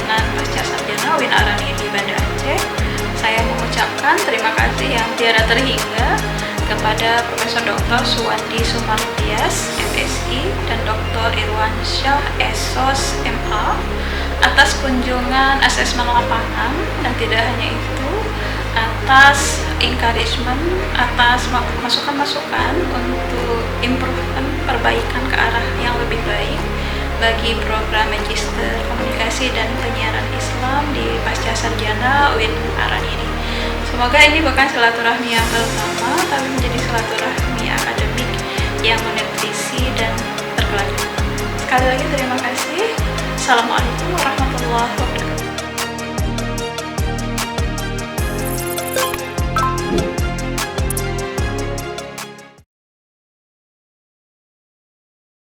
Pimpinan Pasca Sarjana UIN Arani di Banda Aceh. Saya mengucapkan terima kasih yang tiada terhingga kepada Profesor Dr. Suwandi Sumartias, MSI, dan Dr. Irwan Syah, SOS, MA, atas kunjungan asesmen lapangan, dan tidak hanya itu, atas encouragement, atas masukan-masukan untuk improvement, perbaikan ke arah yang lebih baik bagi program Magister Komunikasi dan Penyiaran Islam di Pasca Sarjana UIN Arani ini. Semoga ini bukan silaturahmi yang pertama, tapi menjadi silaturahmi akademik yang menutrisi dan berkelanjutan. Sekali lagi terima kasih. Assalamualaikum warahmatullahi wabarakatuh.